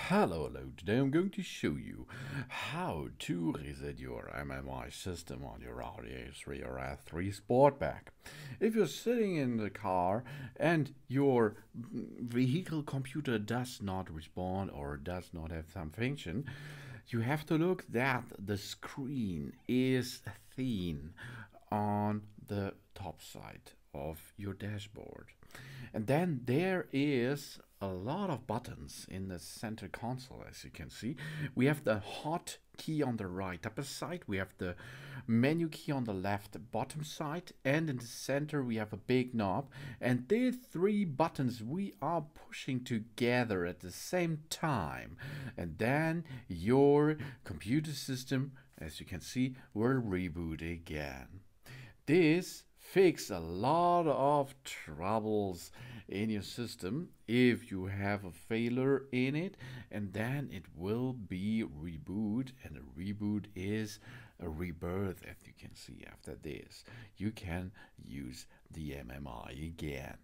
Hello, today I'm going to show you how to reset your MMI system on your Audi A3 or A3 Sportback. If you're sitting in the car and your vehicle computer does not respond or does not have some function, you have to look that the screen is thin on the top side of your dashboard. And then there is a lot of buttons in the center console, as you can see. We have the hot key on the right upper side, we have the menu key on the left bottom side, and in the center we have a big knob. And these three buttons we are pushing together at the same time. And then your computer system, as you can see, will reboot again. This fix a lot of troubles in your system if you have a failure in it, and then it will be reboot, and a reboot is a rebirth. As you can see, after this you can use the MMI again.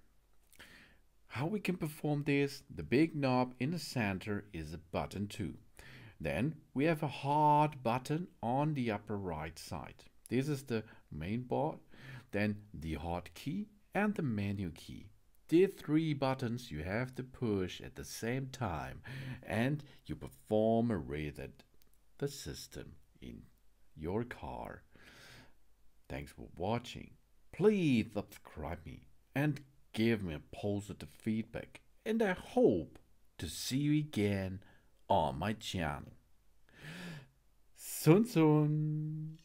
How we can perform this: the big knob in the center is a button 2. Then we have a hard button on the upper right side. This is the main board. Then the hot key and the menu key. The three buttons you have to push at the same time, and you perform a reset the system in your car. Thanks for watching. Please subscribe me and give me a positive feedback, and I hope to see you again on my channel. Soon soon.